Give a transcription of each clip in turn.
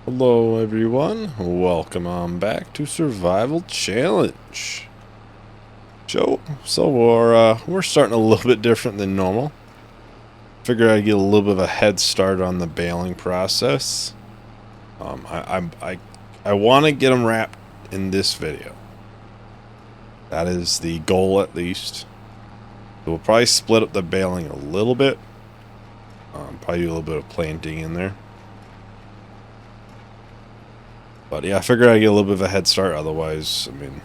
Hello everyone, welcome on back to Survival Challenge. So we're starting a little bit different than normal. Figured I'd get a little bit of a head start on the baling process. I want to get them wrapped in this video. That is the goal, at least. So we'll probably split up the baling a little bit. Probably do a little bit of planting in there. But yeah, I figured I'd get a little bit of a head start. Otherwise, I mean,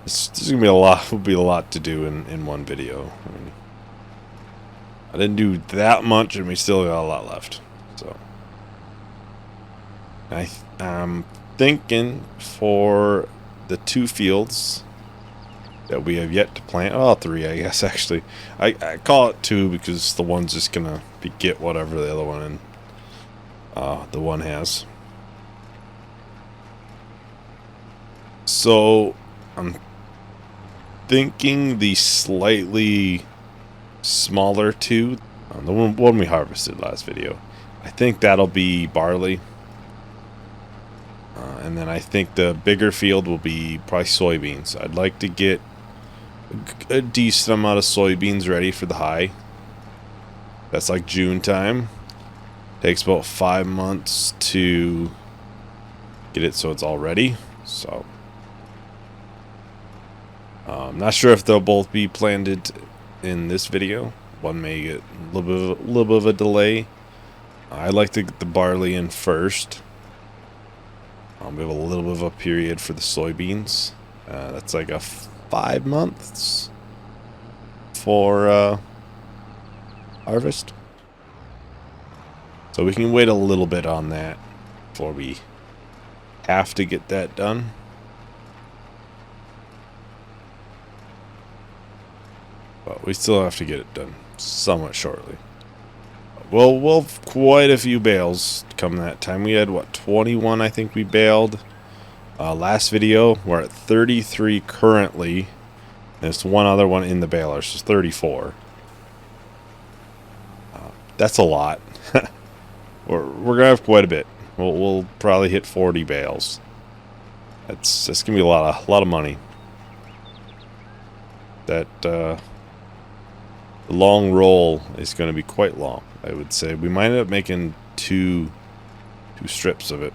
this is gonna be a lot. Would be a lot to do in one video. I mean, I didn't do that much, and we still got a lot left. So I'm thinking for the 2 fields that we have yet to plant. Oh, 3, I guess actually. I call it 2 because the one's just gonna get whatever the other one and the one has. So I'm thinking the slightly smaller 2, the one we harvested last video, I think that'll be barley. And then I think the bigger field will be probably soybeans. I'd like to get a decent amount of soybeans ready for the high. That's like June time. Takes about 5 months to get it so it's all ready. So I'm not sure if they'll both be planted in this video. One may get a little bit of a delay. I'd like to get the barley in first. We have a little bit of a period for the soybeans. That's like a 5 months for harvest. So we can wait a little bit on that before we have to get that done. But we still have to get it done somewhat shortly. Well, we'll have quite a few bales come that time. We had, what, 21 I think we baled last video. We're at 33 currently. There's one other one in the baler, so it's 34. That's a lot. we're gonna have quite a bit. We'll probably hit 40 bales. That's gonna be a lot of money. That the long roll is going to be quite long, I would say. We might end up making two strips of it.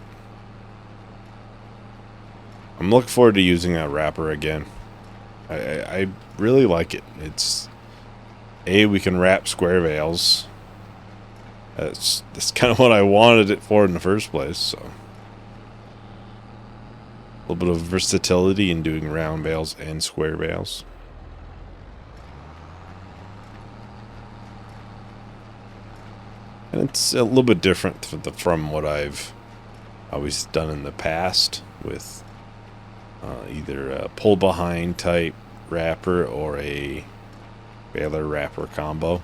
I'm looking forward to using that wrapper again. I really like it. It's we can wrap square bales. That's kind of what I wanted it for in the first place. So a little bit of versatility in doing round bales and square bales. And it's a little bit different from what I've always done in the past with either a pull behind type wrapper or a baler wrapper combo.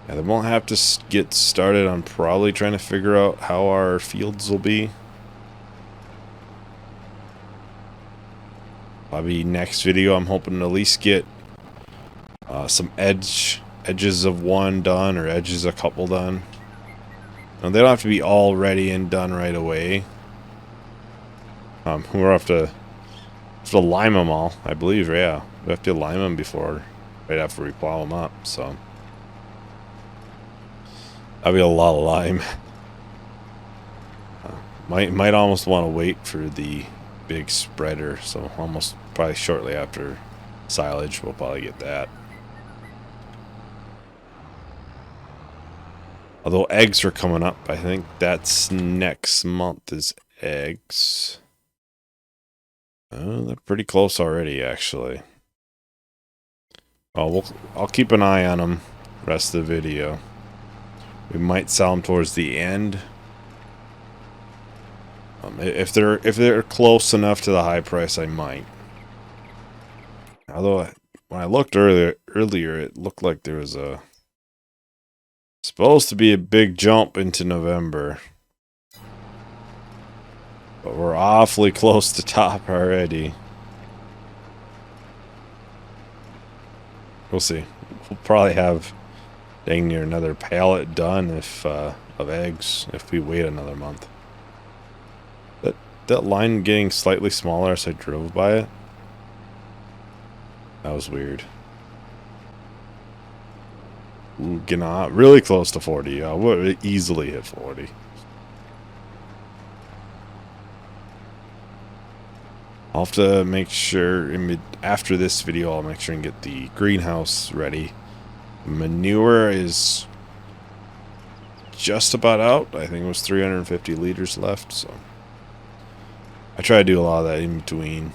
Yeah, then we'll have to get started on probably trying to figure out how our fields will be. Probably next video I'm hoping to at least get some edges of one done, or edges a couple done. Now, they don't have to be all ready and done right away. We'll have to lime them all, I believe. Yeah, we have to lime them right after we plow them up. So that'll be a lot of lime. Might almost want to wait for the big spreader. So almost probably shortly after silage, we'll probably get that. Although eggs are coming up, I think that's next month is eggs. Oh, they're pretty close already, actually. Oh, I'll keep an eye on them the rest of the video. We might sell them towards the end. If they're close enough to the high price, I might. Although when I looked earlier, it looked like there was supposed to be a big jump into November. But we're awfully close to top already. We'll see. we'll probably have dang near another pallet done if of eggs if we wait another month. That line getting slightly smaller as I drove by it. That was weird. Ooh, getting really close to 40. I would easily hit 40. I'll have to make sure after this video I'll make sure and get the greenhouse ready. Manure is just about out. I think it was 350 liters left, so I try to do a lot of that in between.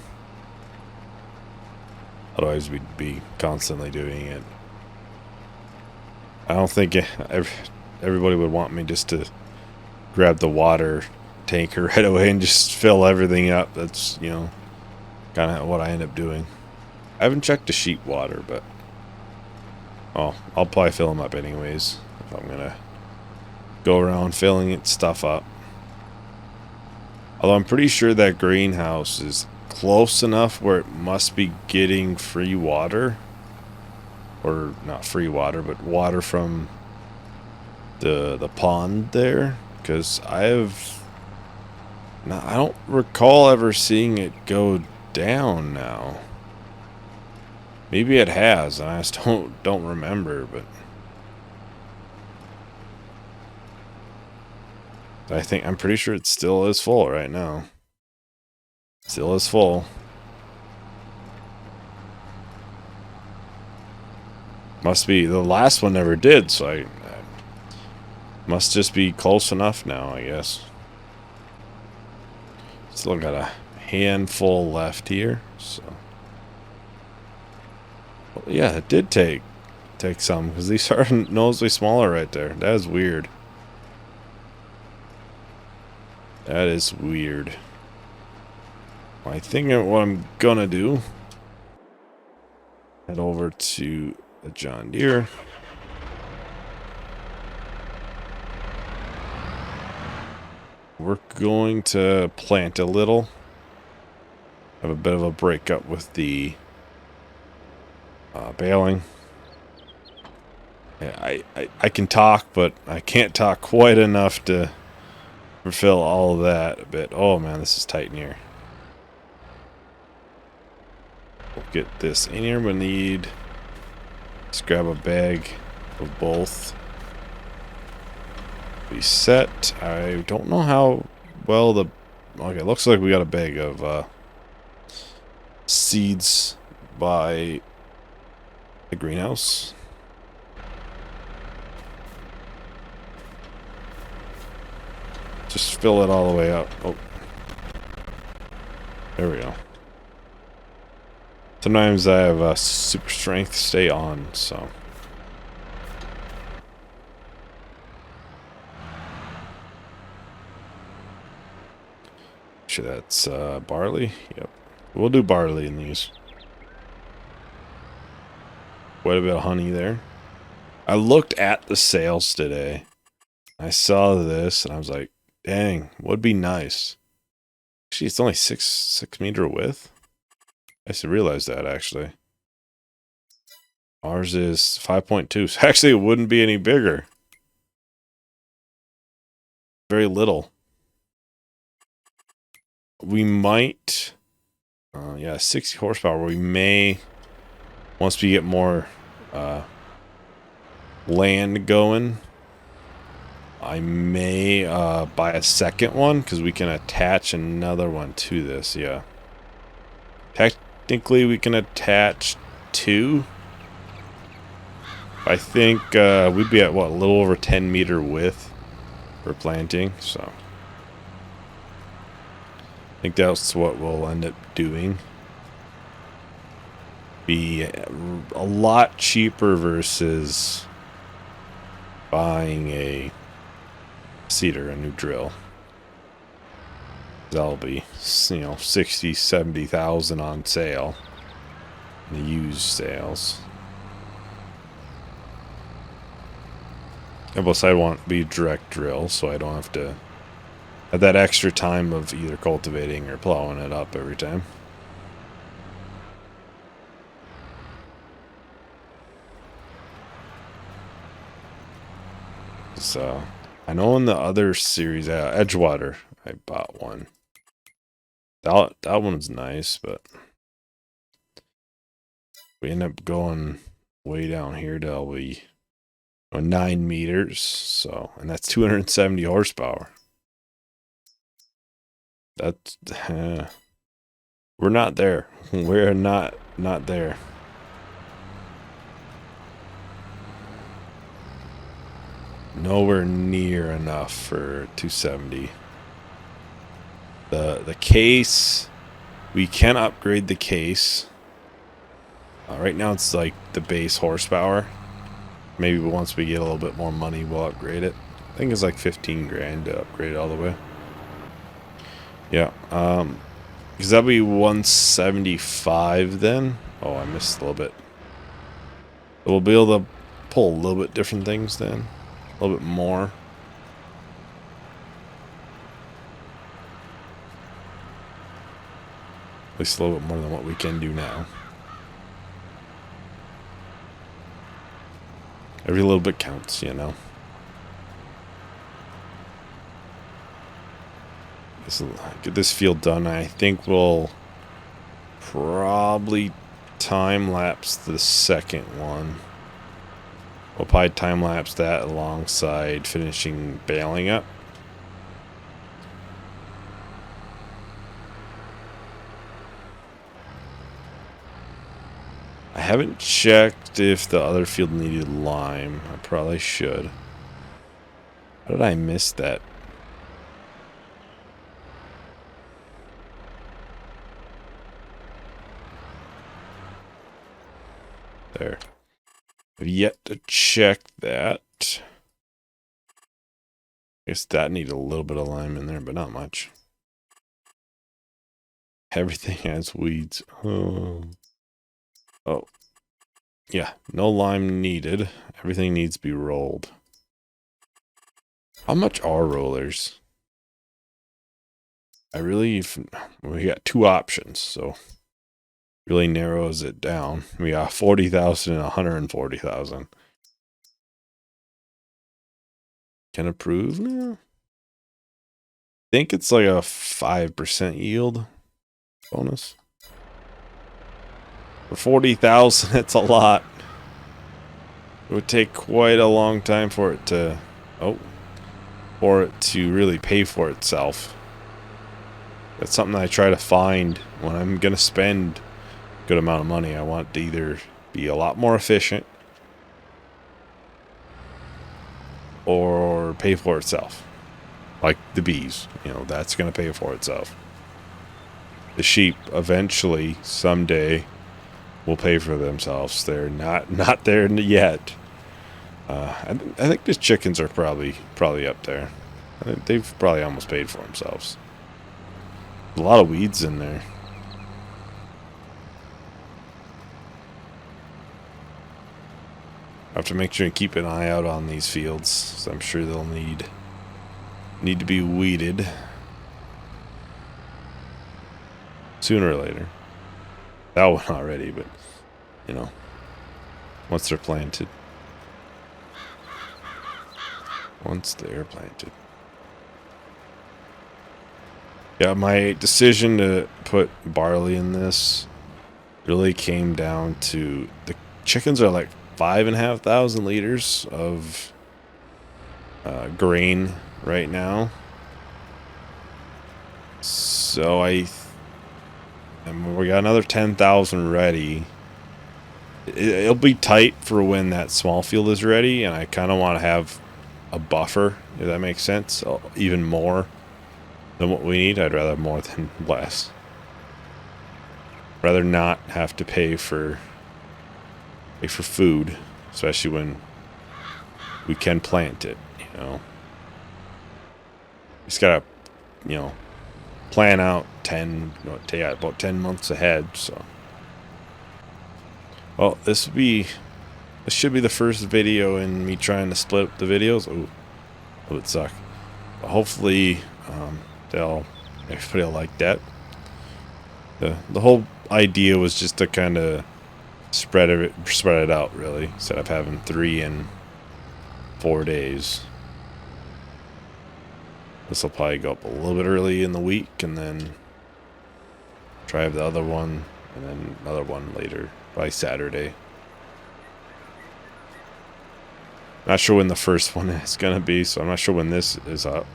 Otherwise we'd be constantly doing it. I don't think everybody would want me just to grab the water tanker right away and just fill everything up. That's, you know, kind of what I end up doing. I haven't checked the sheep water, but oh, I'll probably fill them up anyways if I'm gonna go around filling stuff up. Although I'm pretty sure that greenhouse is close enough where it must be getting free water. Or not free water, but water from the pond there. Because I don't recall ever seeing it go down now. Maybe it has, and I just don't remember, but I'm pretty sure it still is full right now. Still is full. Must be the last one never did, so I must just be close enough now, I guess. Still got a handful left here, so well, yeah, it did take some because these are noticeably smaller right there. That is weird. That is weird. I think what I'm gonna do, head over to the John Deere. We're going to plant a little. Have a bit of a breakup with the baling. Yeah, I can talk, but I can't talk quite enough to fulfill all of that a bit. Oh man, this is tight in here. We'll get this in here. We need. Let's grab a bag of both. We set. I don't know how well the. Okay, looks like we got a bag of seeds by the greenhouse. Just fill it all the way up. Oh. There we go. Sometimes I have super strength stay on, so. Sure, that's barley. Yep. We'll do barley in these. Quite a bit of honey there. I looked at the sales today. I saw this and I was like, dang, would be nice. Actually, it's only 6 meter width. I just realized that actually. Ours is 5.2. So actually, it wouldn't be any bigger. Very little. We might. Yeah, 60 horsepower. We may, once we get more land going, I may buy a second one because we can attach another one to this. Yeah. Technically, we can attach 2. I think we'd be at what, a little over 10 meter width for planting. So I think that's what we'll end up doing. Be a lot cheaper versus buying a seeder, a new drill. That'll be, you know, 60, 70,000 on sale. The used sales. And plus I want to be direct drill, so I don't have to have that extra time of either cultivating or plowing it up every time. So I know in the other series, Edgewater, I bought one. That one's nice, but we end up going way down here till we 9 meters. So, and that's 270 horsepower. That's we're not there. We're not there. Nowhere near enough for 270. The case, we can upgrade the case. Right now it's like the base horsepower. Maybe once we get a little bit more money, we'll upgrade it. I think it's like 15 grand to upgrade it all the way. Yeah, because that'll be 175 then. Oh, I missed a little bit. We'll be able to pull a little bit different things then. A little bit more. At least a little bit more than what we can do now. Every little bit counts, you know. Get this field done. I think we'll probably time-lapse the second one. We'll probably time-lapse that alongside finishing baling up. I haven't checked if the other field needed lime. I probably should. How did I miss that? There. I've yet to check that. I guess that needed a little bit of lime in there, but not much. Everything has weeds. Oh. Yeah, no lime needed. Everything needs to be rolled. How much are rollers? We got 2 options, so really narrows it down. We got 40,000 and 140,000. Can approve now? I think it's like a 5% yield bonus. For 40,000, that's a lot. It would take quite a long time for it to, really pay for itself. That's something I try to find when I'm gonna spend a good amount of money. I want to either be a lot more efficient or pay for itself. Like the bees, you know, that's gonna pay for itself. The sheep eventually, someday, will pay for themselves. They're not there yet. I think the chickens are probably up there. I think they've probably almost paid for themselves. A lot of weeds in there. I have to make sure and keep an eye out on these fields, so I'm sure they'll need to be weeded sooner or later. That one already, but you know, once they're planted. Yeah, my decision to put barley in this really came down to the chickens are like 5,500 liters of grain right now. So we got another 10,000 ready. It'll be tight for when that small field is ready, and I kind of want to have a buffer, if that makes sense. So even more than what we need. I'd rather have more than less. Rather not have to pay for food, especially when we can plant it, you know. Just gotta, you know, plan out about 10 months ahead. So, well, this should be the first video in me trying to split up the videos. Oh, that would suck. But hopefully, everybody will like that. The whole idea was just to kind of spread it out, really, instead of having 3 in 4 days. This will probably go up a little bit early in the week, and then drive the other one, and then another one later, by Saturday. Not sure when the first one is going to be, so I'm not sure when this is up.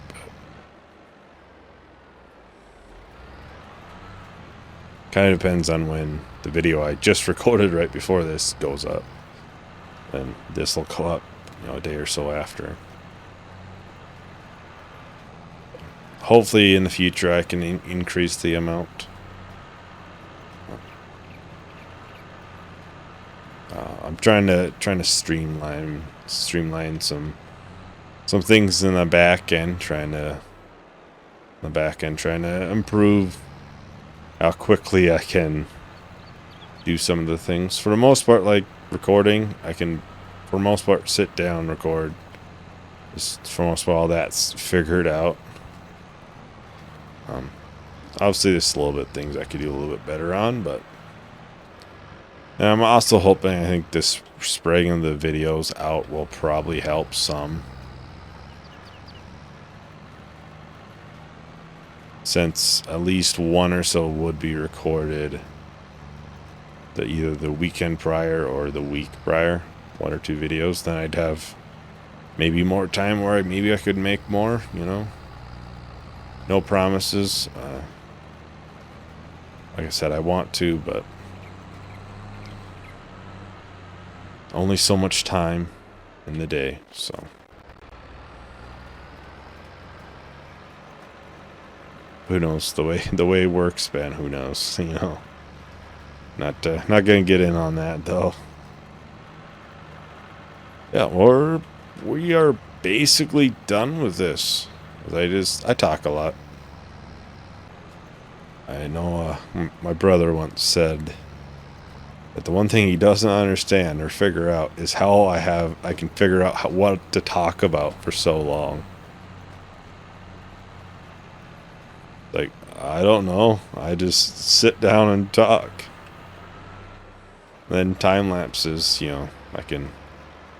Kind of depends on when the video I just recorded right before this goes up. And this will go up, you know, a day or so after. Hopefully in the future I can increase the amount. I'm trying to streamline some things in the back end, trying to improve how quickly I can do some of the things. For the most part, like recording, I can for the most part sit down, record. Just for most part, all that's figured out. Obviously there's a little bit things I could do a little bit better on, but and I'm also hoping, I think this spreading the videos out will probably help some. Since at least one or so would be recorded either the weekend prior or the week prior, 1 or 2 videos, then I'd have maybe more time where maybe I could make more, you know. No promises. Like I said, I want to, but only so much time in the day, so. Who knows, the way it works, man, who knows, you know. Not gonna get in on that though. Yeah, we are basically done with this. I talk a lot. I know my brother once said that the one thing he doesn't understand or figure out is how I can figure out what to talk about for so long. Like, I don't know. I just sit down and talk. Then time lapses, you know, I can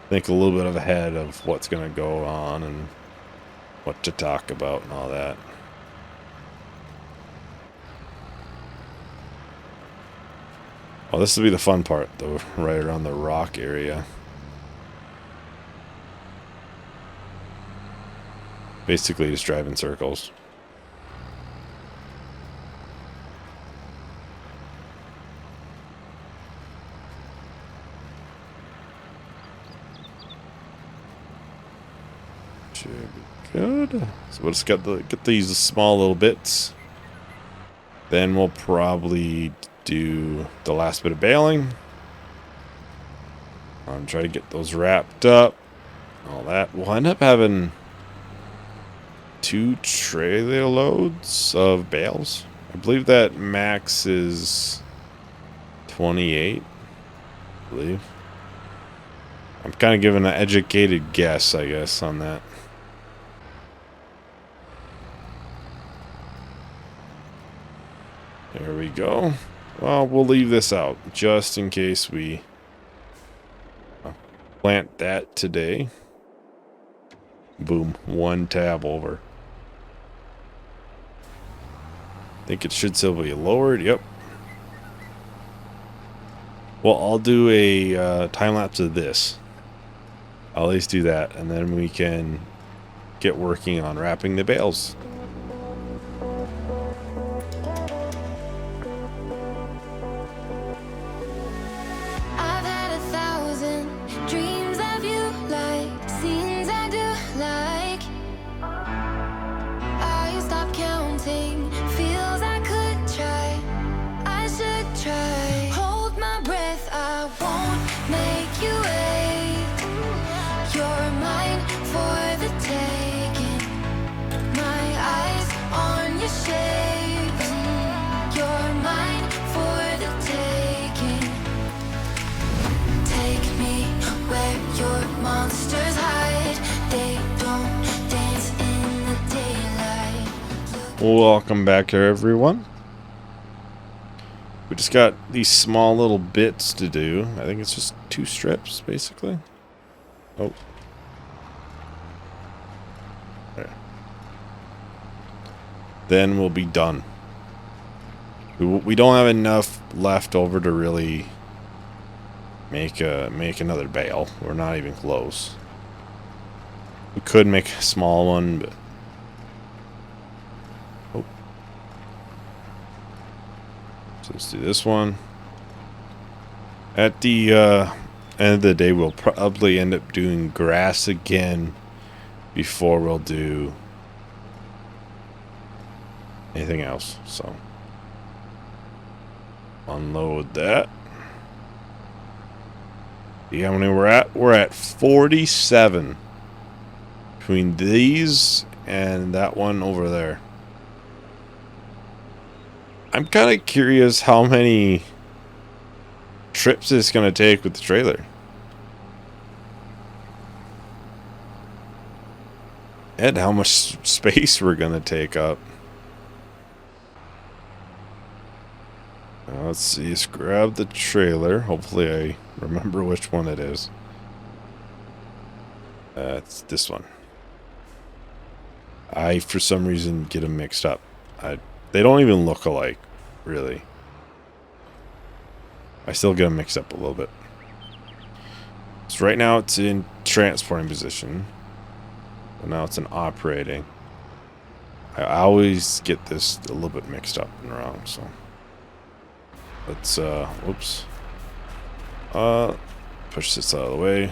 think a little bit ahead of what's going to go on and what to talk about and all that. Oh, this will be the fun part, though, right around the rock area. Basically just drive in circles. Good. So we'll just get these small little bits. Then we'll probably do the last bit of baling. Try to get those wrapped up. All that. We'll end up having 2 trailer loads of bales. I believe that max is 28. I believe. I'm kind of giving an educated guess, I guess, on that. There we go. Well, we'll leave this out just in case we plant that today. Boom. 1 tab over. I think it should still be lowered. Yep. Well, I'll do a time lapse of this. I'll at least do that, and then we can get working on wrapping the bales. Welcome back here, everyone. We just got these small little bits to do. I think it's just 2 strips, basically. Oh. There. then we'll be done. We don't have enough left over to really make another bale. We're not even close. We could make a small one, but oh. So let's do this one. At the end of the day, we'll probably end up doing grass again before we'll do anything else. So unload that. See how many we're at? We're at 47 between these and that one over there. I'm kind of curious how many trips it's going to take with the trailer. And how much space we're going to take up. Let's see, let's grab the trailer. Hopefully I remember which one it is. It's this one. I, for some reason, get them mixed up. They don't even look alike, really. I still get them mixed up a little bit. So right now it's in transporting position. And now it's in operating. I always get this a little bit mixed up and wrong, so... Let's, whoops. Push this out of the way.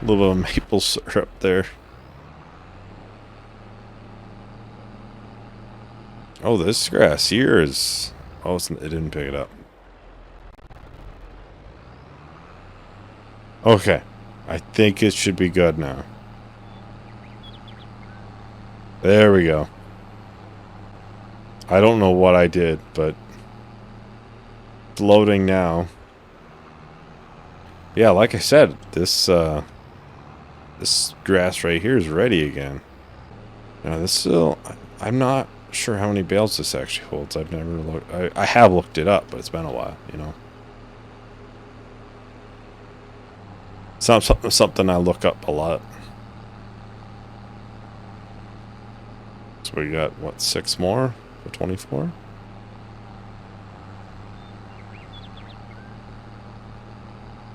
A little bit of maple syrup there. Oh, this grass here is... Oh, it didn't pick it up. Okay. I think it should be good now. There we go. I don't know what I did, but it's loading now. Yeah, like I said, this grass right here is ready again. Now this still, I'm not sure how many bales this actually holds. I've never looked. I have looked it up, but it's been a while, you know. It's not something I look up a lot. So we got what, 6 more? 24.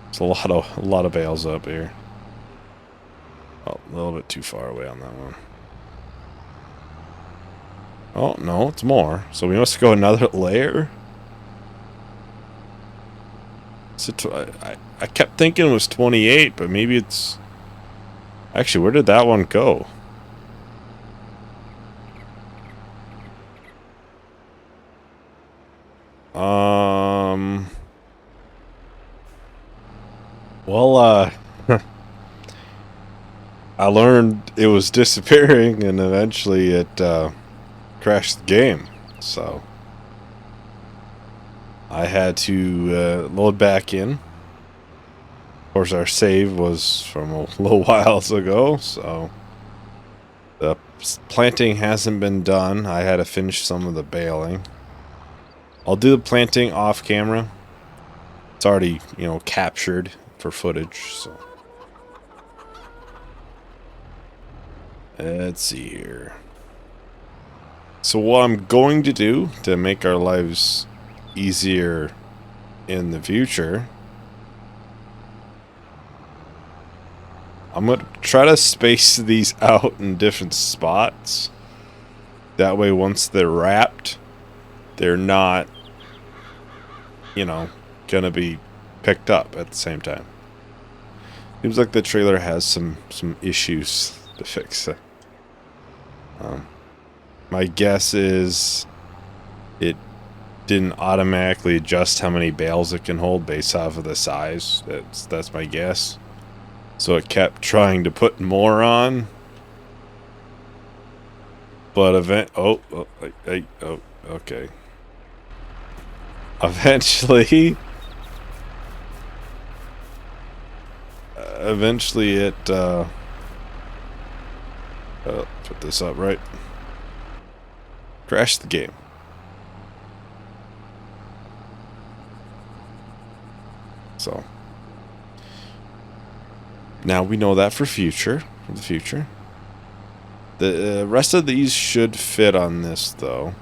It's a lot of bales up here. Oh, a little bit too far away on that one. Oh no, it's more. So we must go another layer. So I kept thinking it was 28, but maybe it's... Actually, where did that one go? Well, I learned it was disappearing, and eventually it crashed the game. So I had to load back in. Of course, our save was from a little while ago, so the planting hasn't been done. I had to finish some of the baling. I'll do the planting off camera. It's already, you know, captured for footage, so. Let's see here. So what I'm going to do to make our lives easier in the future, I'm going to try to space these out in different spots. That way once they're wrapped, they're not, you know, going to be picked up at the same time. Seems like the trailer has some issues to fix it. My guess is it didn't automatically adjust how many bales it can hold based off of the size. That's my guess. So it kept trying to put more on. But okay. Eventually it put this up right. Crashed the game. So now we know that for the future. The rest of these should fit on this, though.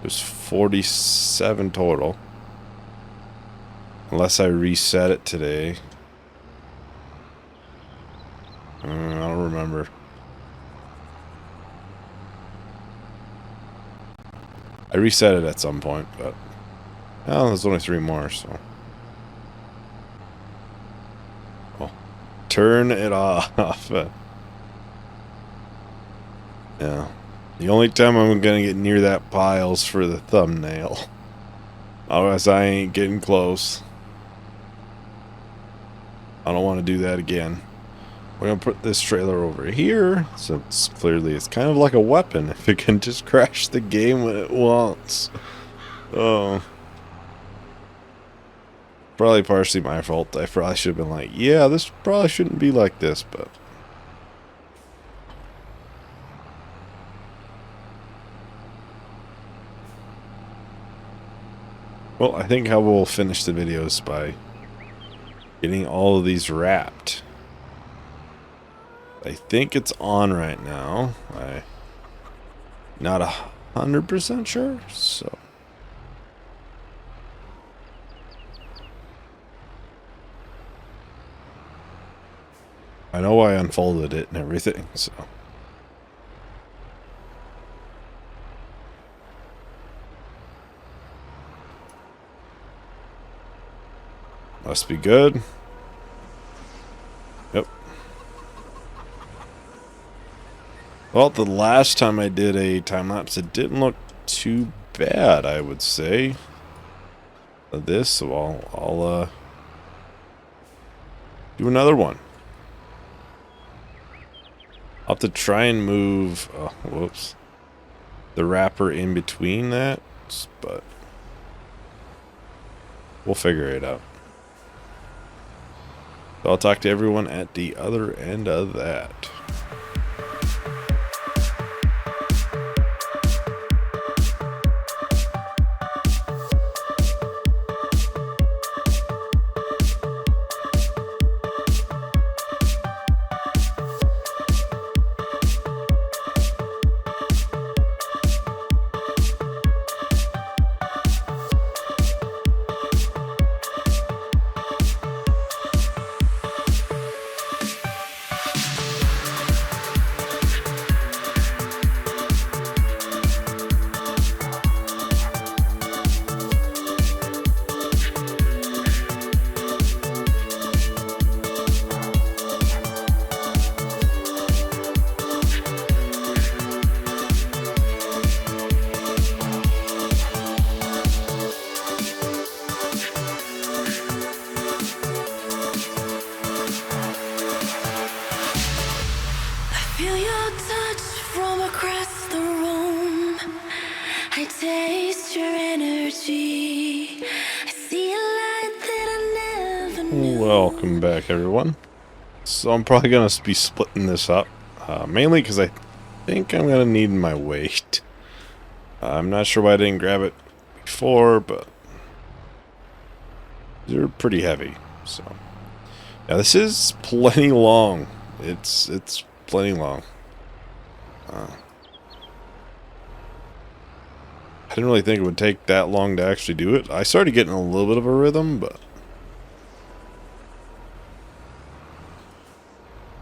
There's 47 total. Unless I reset it today. I don't remember. I reset it at some point, but... Oh, there's only 3 more, so... Oh. Turn it off. Yeah. The only time I'm gonna get near that pile's for the thumbnail. Otherwise, I ain't getting close. I don't want to do that again. We're gonna put this trailer over here, since clearly it's kind of like a weapon if it can just crash the game when it wants. Oh. Probably partially my fault. I probably should have been like, yeah, this probably shouldn't be like this, but... Well, I think how we'll finish the video is by getting all of these wrapped. I think it's on right now. I'm not 100% sure, so... I know I unfolded it and everything, so... Must be good. Yep. Well, the last time I did a time-lapse, it didn't look too bad, I would say. This, so I'll do another one. I'll have to try and move... Oh, whoops. The wrapper in between that, but... We'll figure it out. So I'll talk to everyone at the other end of that. Feel your touch from across the room. I taste your energy. I see a light that I never knew. Welcome back, everyone. So I'm probably going to be splitting this up. Mainly because I think I'm going to need my weight. I'm not sure why I didn't grab it before, but they're pretty heavy. So yeah, this is plenty long. It's plenty long. I didn't really think it would take that long to actually do it. I started getting a little bit of a rhythm, but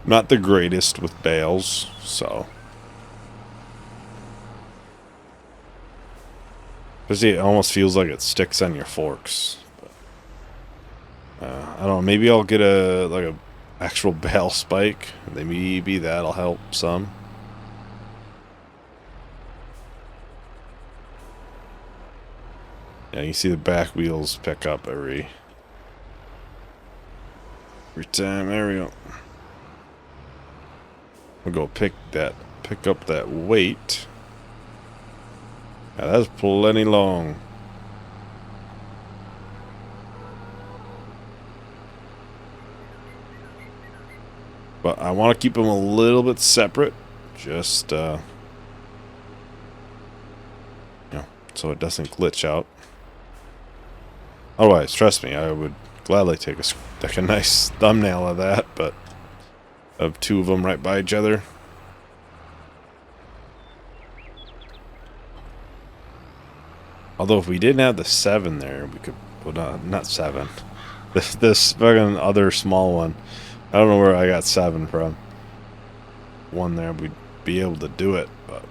not the greatest with bales, so. But see, it almost feels like it sticks on your forks. But, I don't know, maybe I'll get a actual bale spike. Maybe that'll help some. Yeah, you see the back wheels pick up every time. There we go. We'll go pick up that weight. Yeah, that's plenty long. But I want to keep them a little bit separate, just you know, so it doesn't glitch out. Otherwise, trust me, I would gladly take a nice thumbnail of that, but of two of them right by each other. Although if we didn't have the 7 there, we could put on, not 7. This fucking other small one. I don't know where I got 7 from. One there, we'd be able to do it, but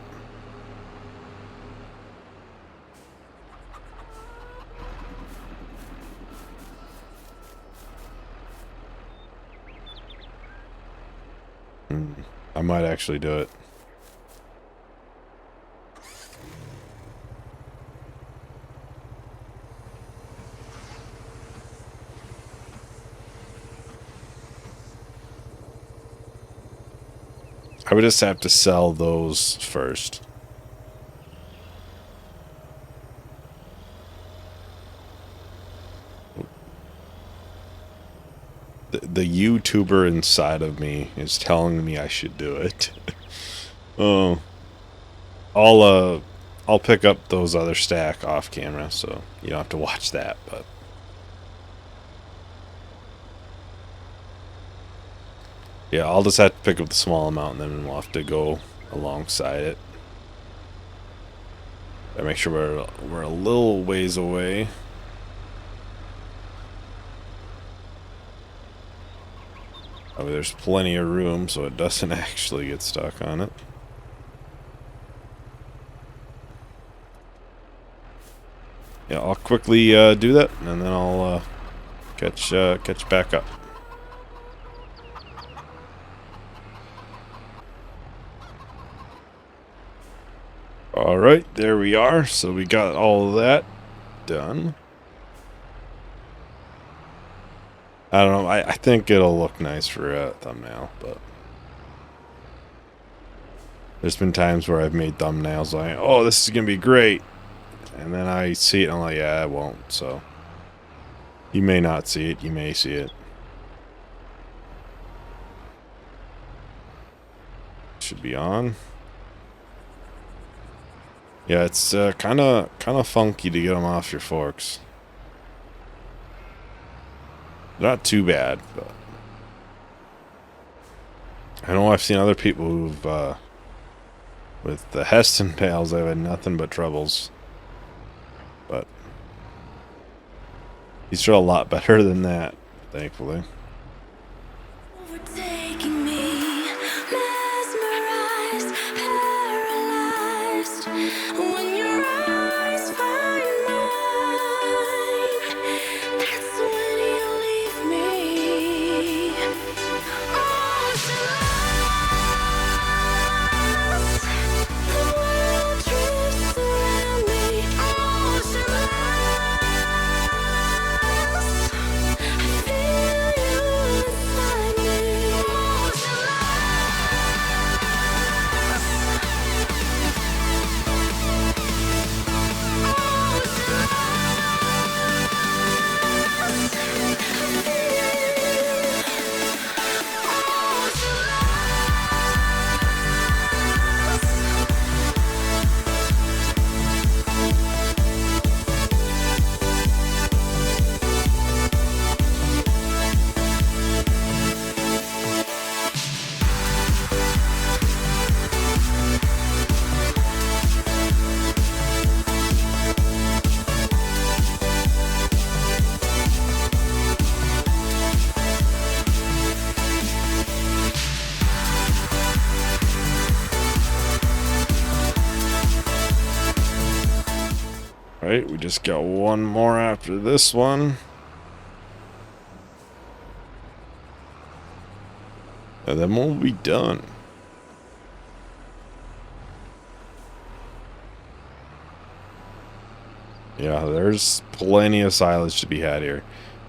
I might actually do it. I would just have to sell those first. The YouTuber inside of me is telling me I should do it. Oh, I'll pick up those other stack off camera, so you don't have to watch that. But yeah, I'll just have to pick up the small amount, and then we'll have to go alongside it. I make sure we're a little ways away. I mean, there's plenty of room, so it doesn't actually get stuck on it. Yeah, I'll quickly do that, and then I'll catch back up. All right, there we are. So we got all of that done. I don't know. I think it'll look nice for a thumbnail, but there's been times where I've made thumbnails like, oh, this is gonna be great, and then I see it and I'm like, yeah, I won't. So you may not see it. You may see it. Should be on. Yeah, it's kind of funky to get them off your forks. Not too bad, but I know I've seen other people who've with the Heston pails, they've had nothing but troubles. But these are a lot better than that, thankfully. Overtaking me, mesmerized, paralyzed. When your eyes find mine, that's when you leave me. Ocean lost, the world drifts around me. Ocean lost, I feel you inside me. Ocean Right, we just got one more after this one. And then we'll be done. Yeah, there's plenty of silage to be had here.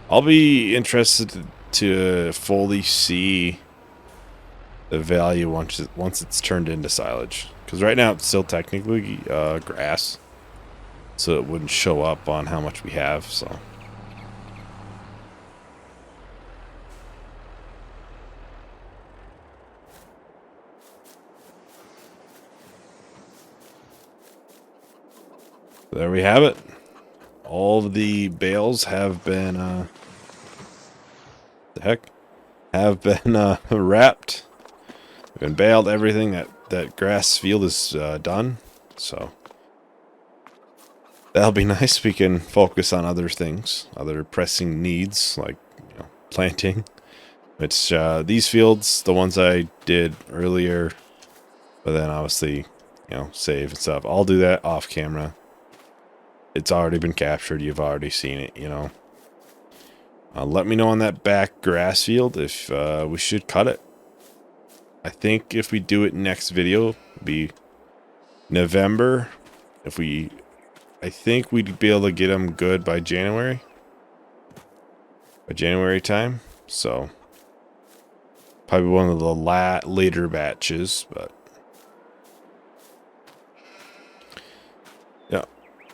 I'll be interested to fully see the value once it's turned into silage. Because right now it's still technically grass. So it wouldn't show up on how much we have, so. There we have it. All of the bales have been, wrapped. Been baled. Everything that grass field is done. So That'll be nice. We can focus on other things, other pressing needs, like, you know, planting. Which, these fields, the ones I did earlier, but then obviously, you know, save and stuff. I'll do that off camera. It's already been captured. You've already seen it, you know. Let me know on that back grass field if we should cut it. I think if we do it next video, it'll be November. I think we'd be able to get them good by January. By January time. So, probably one of the later batches, but yeah,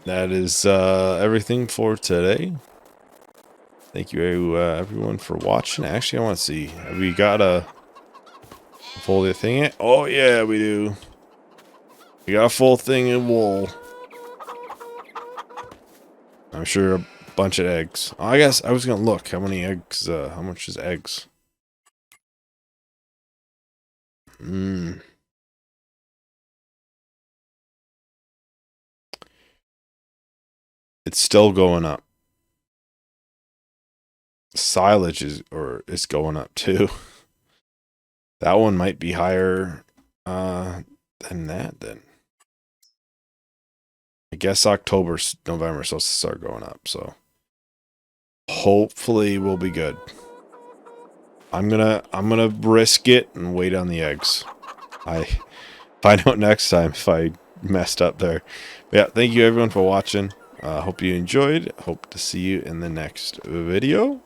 that is everything for today. Thank you everyone for watching. Actually, I want to see, have we got a full thing yet? Oh yeah, we do. We got a full thing of wool. I'm sure a bunch of eggs. Oh, I guess I was gonna look how many eggs. How much is eggs? It's still going up. Silage is going up too. That one might be higher than that then. I guess November supposed to start going up, so hopefully we'll be good. I'm gonna risk it and wait on the eggs. Find out next time if I messed up there. But yeah, thank you everyone for watching. Hope you enjoyed. Hope to see you in the next video.